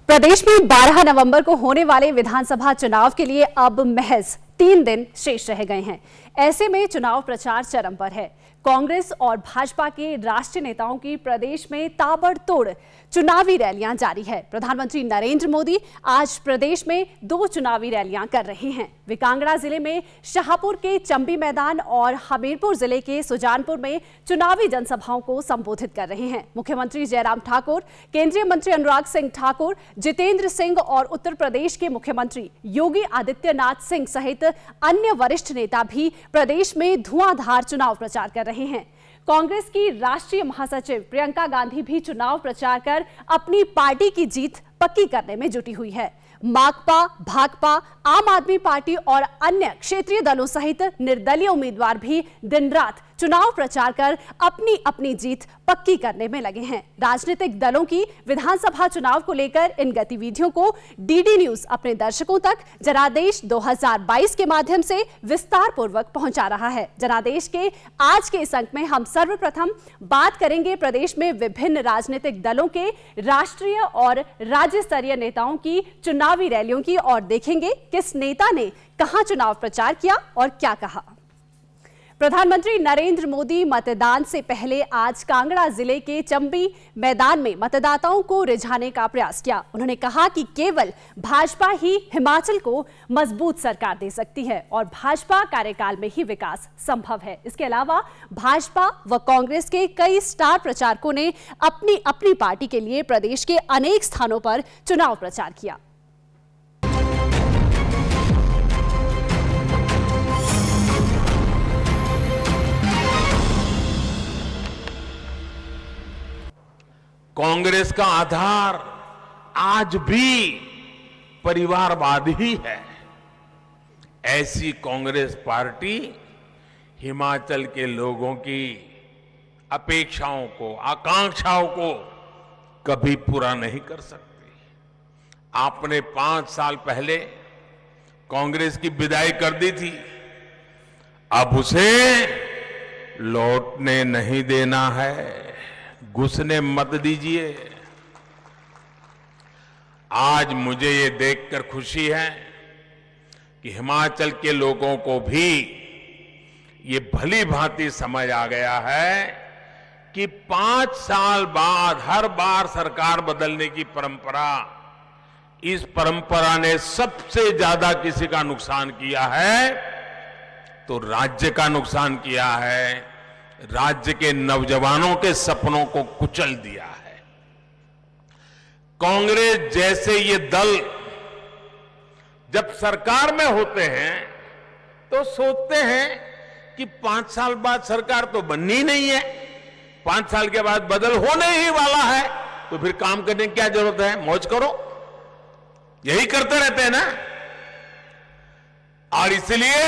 प्रदेश में 12 नवंबर को होने वाले विधानसभा चुनाव के लिए अब महज 3 दिन शेष रह गए हैं। ऐसे में चुनाव प्रचार चरम पर है। कांग्रेस और भाजपा के राष्ट्रीय नेताओं की प्रदेश में ताबड़तोड़ चुनावी रैलियां जारी है। प्रधानमंत्री नरेंद्र मोदी आज प्रदेश में 2 चुनावी रैलियां कर रहे हैं। वे कांगड़ा जिले में शाहपुर के चंबी मैदान और हमीरपुर जिले के सुजानपुर में चुनावी जनसभाओं को संबोधित कर रहे हैं। मुख्यमंत्री जयराम ठाकुर, केंद्रीय मंत्री अनुराग सिंह ठाकुर, जितेंद्र सिंह और उत्तर प्रदेश के मुख्यमंत्री योगी आदित्यनाथ सिंह सहित अन्य वरिष्ठ नेता भी प्रदेश में धुआंधार चुनाव प्रचार कर रहे हैं। कांग्रेस की राष्ट्रीय महासचिव प्रियंका गांधी भी चुनाव प्रचार कर अपनी पार्टी की जीत पक्की करने में जुटी हुई है। माकपा, भाकपा, आम आदमी पार्टी और अन्य क्षेत्रीय दलों सहित निर्दलीय उम्मीदवार भी दिन रात चुनाव प्रचार कर अपनी अपनी जीत पक्की करने में लगे हैं। राजनीतिक दलों की विधानसभा चुनाव को लेकर इन गतिविधियों को डीडी न्यूज अपने दर्शकों तक जनादेश 2022 के माध्यम से विस्तार पूर्वक पहुंचा रहा है। जनादेश के आज के इस अंक में हम सर्वप्रथम बात करेंगे प्रदेश में विभिन्न राजनीतिक दलों के राष्ट्रीय और राज्य स्तरीय नेताओं की चुनावी रैलियों की और देखेंगे किस नेता ने कहां चुनाव प्रचार किया और क्या कहा। प्रधानमंत्री नरेंद्र मोदी मतदान से पहले आज कांगड़ा जिले के चंबी मैदान में मतदाताओं को रिझाने का प्रयास किया। उन्होंने कहा कि केवल भाजपा ही हिमाचल को मजबूत सरकार दे सकती है और भाजपा कार्यकाल में ही विकास संभव है। इसके अलावा भाजपा व कांग्रेस के कई स्टार प्रचारकों ने अपनी अपनी पार्टी के लिए प्रदेश के अनेक स्थानों पर चुनाव प्रचार किया। कांग्रेस का आधार आज भी परिवारवाद ही है। ऐसी कांग्रेस पार्टी हिमाचल के लोगों की अपेक्षाओं को, आकांक्षाओं को कभी पूरा नहीं कर सकती। आपने 5 साल पहले कांग्रेस की विदाई कर दी थी, अब उसे लौटने नहीं देना है, घुसने मत दीजिए। आज मुझे ये देखकर खुशी है कि हिमाचल के लोगों को भी ये भली भांति समझ आ गया है कि 5 साल बाद हर बार सरकार बदलने की परंपरा, इस परंपरा ने सबसे ज्यादा किसी का नुकसान किया है तो राज्य का नुकसान किया है। राज्य के नौजवानों के सपनों को कुचल दिया है। कांग्रेस जैसे ये दल जब सरकार में होते हैं तो सोचते हैं कि 5 साल बाद सरकार तो बननी नहीं है, 5 साल के बाद बदल होने ही वाला है, तो फिर काम करने की क्या जरूरत है, मौज करो। यही करते रहते हैं ना। और इसलिए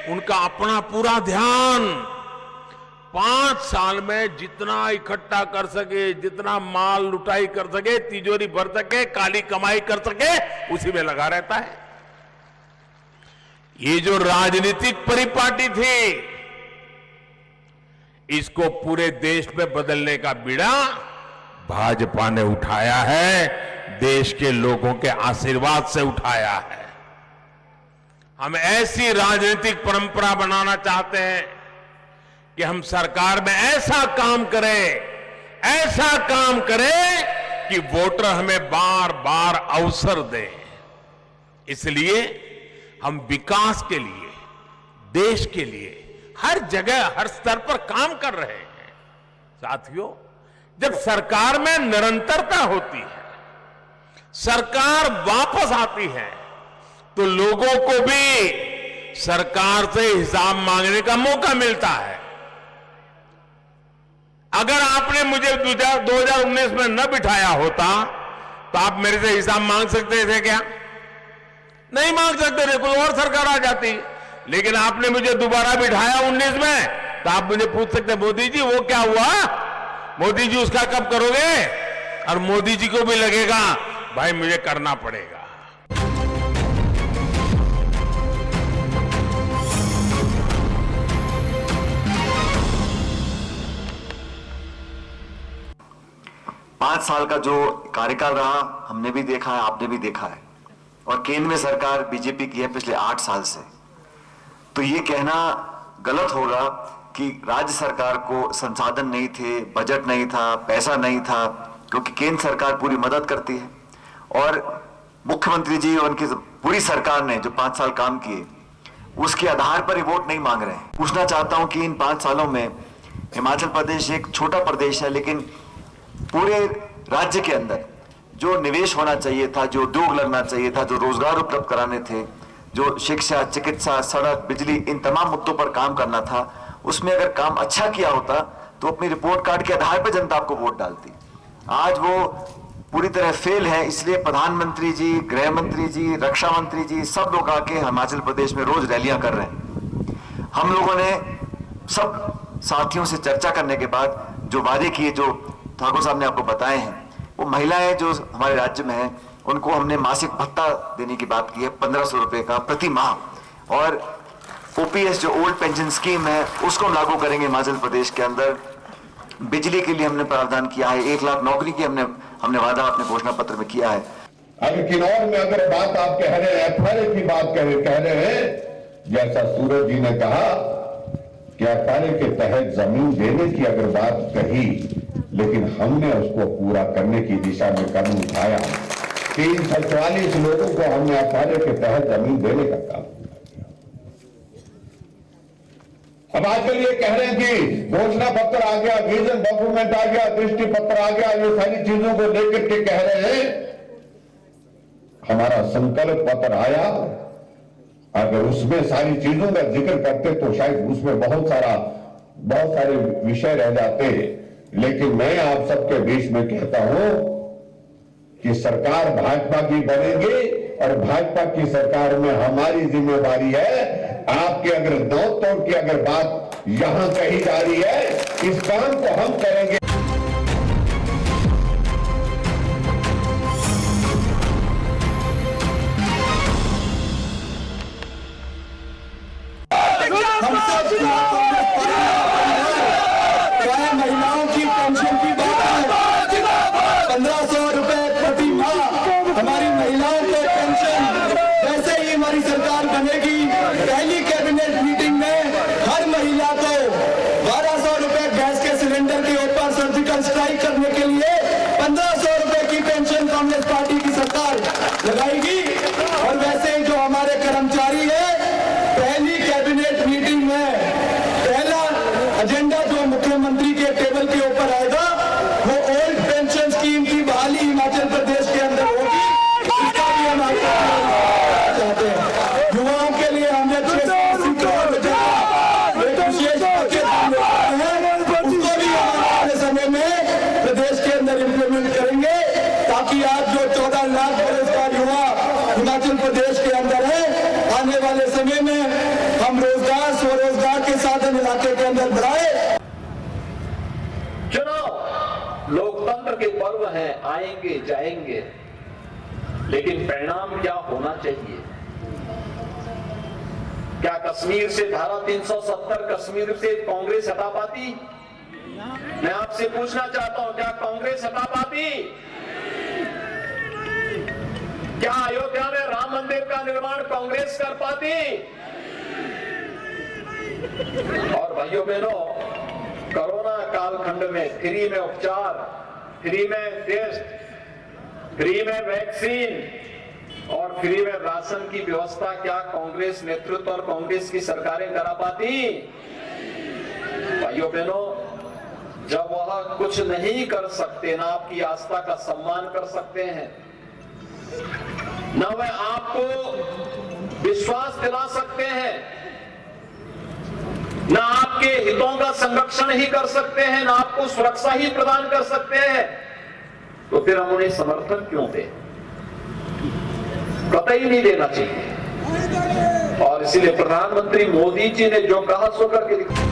उनका अपना पूरा ध्यान 5 साल में जितना इकट्ठा कर सके, जितना माल लुटाई कर सके, तिजोरी भर सके, काली कमाई कर सके, उसी में लगा रहता है। ये जो राजनीतिक परिपाटी थी, इसको पूरे देश में बदलने का बीड़ा भाजपा ने उठाया है, देश के लोगों के आशीर्वाद से उठाया है। हम ऐसी राजनीतिक परंपरा बनाना चाहते हैं कि हम सरकार में ऐसा काम करें कि वोटर हमें बार बार अवसर दें। इसलिए हम विकास के लिए, देश के लिए हर जगह, हर स्तर पर काम कर रहे हैं। साथियों, जब सरकार में निरंतरता होती है, सरकार वापस आती है, तो लोगों को भी सरकार से हिसाब मांगने का मौका मिलता है। अगर आपने मुझे 2019 में न बिठाया होता तो आप मेरे से हिसाब मांग सकते थे क्या? नहीं मांग सकते थे, कोई और सरकार आ जाती। लेकिन आपने मुझे दोबारा बिठाया 19 में, तो आप मुझे पूछ सकते, मोदी जी वो क्या हुआ, मोदी जी उसका कब करोगे? और मोदी जी को भी लगेगा भाई मुझे करना पड़ेगा। 5 साल का जो कार्यकाल रहा हमने भी देखा है, आपने भी देखा है, और केंद्र में सरकार बीजेपी की है पिछले 8 साल से। तो ये कहना गलत होगा कि राज्य सरकार को संसाधन नहीं थे, बजट नहीं था, पैसा नहीं था, क्योंकि केंद्र सरकार पूरी मदद करती है और मुख्यमंत्री जी और उनकी पूरी सरकार ने जो 5 साल काम किए उसके आधार पर ही वोट नहीं मांग रहे हैं। पूछना चाहता हूं कि इन 5 सालों में हिमाचल प्रदेश एक छोटा प्रदेश है, लेकिन पूरे राज्य के अंदर जो निवेश होना चाहिए था, जो उद्योग लगना चाहिए था, जो रोजगार उपलब्ध कराने थे, जो शिक्षा, चिकित्सा, सड़क, बिजली, इन तमाम मुद्दों पर काम करना था, उसमें अगर काम अच्छा किया होता तो अपनी रिपोर्ट कार्ड के आधार पर जनता आपको वोट डालती। आज वो पूरी तरह फेल है, इसलिए प्रधानमंत्री जी, गृह मंत्री जी, रक्षा मंत्री जी सब लोग आके हिमाचल प्रदेश में रोज रैलियां कर रहे हैं। हम लोगों ने सब साथियों से चर्चा करने के बाद जो वादे किए, जो ठाकुर साहब ने आपको बताए हैं, वो महिलाएं जो हमारे राज्य में हैं उनको हमने मासिक भत्ता देने की बात की है, 1500 रुपए का प्रति माह, और ओपीएस जो ओल्ड पेंशन स्कीम है उसको हम लागू करेंगे हिमाचल प्रदेश के अंदर। बिजली के लिए हमने प्रावधान किया है, 1 लाख नौकरी की हमने वादा अपने घोषणा पत्र में किया है। अगर किन्नौर में अगर बात आप कह रहे हैं, एफआरए की बात कह रहे हैं, जैसा सूरज जी ने कहा कि एफआरए के तहत जमीन देने की अगर बात कही, लेकिन हमने उसको पूरा करने की दिशा में कदम उठाया। 344 लोगों को हमने एफआरए के तहत जमीन देने का काम किया। अब आजकल ये कह रहे हैं कि घोषणा पत्र आ गया, विजन डॉक्यूमेंट आ गया, दृष्टि पत्र आ गया, ये सारी चीजों को लेकर के कह रहे हैं। हमारा संकल्प पत्र आया, अगर उसमें सारी चीजों का जिक्र करते तो शायद उसमें बहुत सारे विषय रह जाते, लेकिन मैं आप सबके बीच में कहता हूं कि सरकार भाजपा की बनेगी और भाजपा की सरकार में हमारी जिम्मेदारी है। आपके अगर दांव तोड़ की अगर बात यहां कही जा रही है, इस काम को हम करेंगे। महिलाओं की पेंशन की बात है, 1500 रुपए प्रति माह हमारी महिलाओं को पेंशन। वैसे ही हमारी सरकार बनेगी, पहली कैबिनेट मीटिंग में हर महिला को 1200 रुपए गैस के सिलेंडर के ऊपर सर्जिकल स्ट्राइक करने के लिए 1500 रुपए की पेंशन कांग्रेस पार्टी की सरकार लगाएगी। और वैसे ही जो हमारे कर्मचारी है, पहली कैबिनेट मीटिंग में पहला एजेंडा जो मुख्यमंत्री के टेबल के ऊपर आएगा वो ओल्ड पेंशन स्कीम की बहाली हिमाचल प्रदेश के अंदर होगी। इसका भी हम आपको चाहते हैं। युवाओं के लिए हमने 680 करोड़ रुपए का एक विशेष पैकेज है, उसको भी हम आने समय में प्रदेश के अंदर इंप्लीमेंट करेंगे, ताकि आज जो 14 लाख बेरोजगार युवा हिमाचल प्रदेश के अंदर है, आने वाले समय में हम रोजगार, स्वरोजगार के साधन इलाके के अंदर बढ़ाए। चुनाव लोकतंत्र के पर्व हैं, आएंगे जाएंगे, लेकिन परिणाम क्या होना चाहिए? क्या कश्मीर से धारा 370 कश्मीर से कांग्रेस हटा पाती? मैं आपसे पूछना चाहता हूं, क्या कांग्रेस हटा पाती? क्या अयोध्या में राम मंदिर का निर्माण कांग्रेस कर पाती? और भाइयों बहनों, कोरोना कालखंड में फ्री में उपचार, फ्री में टेस्ट, फ्री में वैक्सीन और फ्री में राशन की व्यवस्था क्या कांग्रेस नेतृत्व और कांग्रेस की सरकारें करा पाती? भाइयों बहनों, जब वह कुछ नहीं कर सकते, ना आपकी आस्था का सम्मान कर सकते हैं, न वह आपको विश्वास दिला सकते हैं, न आपके हितों का संरक्षण ही कर सकते हैं, न आपको सुरक्षा ही प्रदान कर सकते हैं, तो फिर हम उन्हें समर्थन क्यों दें? कतई नहीं देना चाहिए। और इसीलिए प्रधानमंत्री मोदी जी ने जो कहा सो करके दिखाया।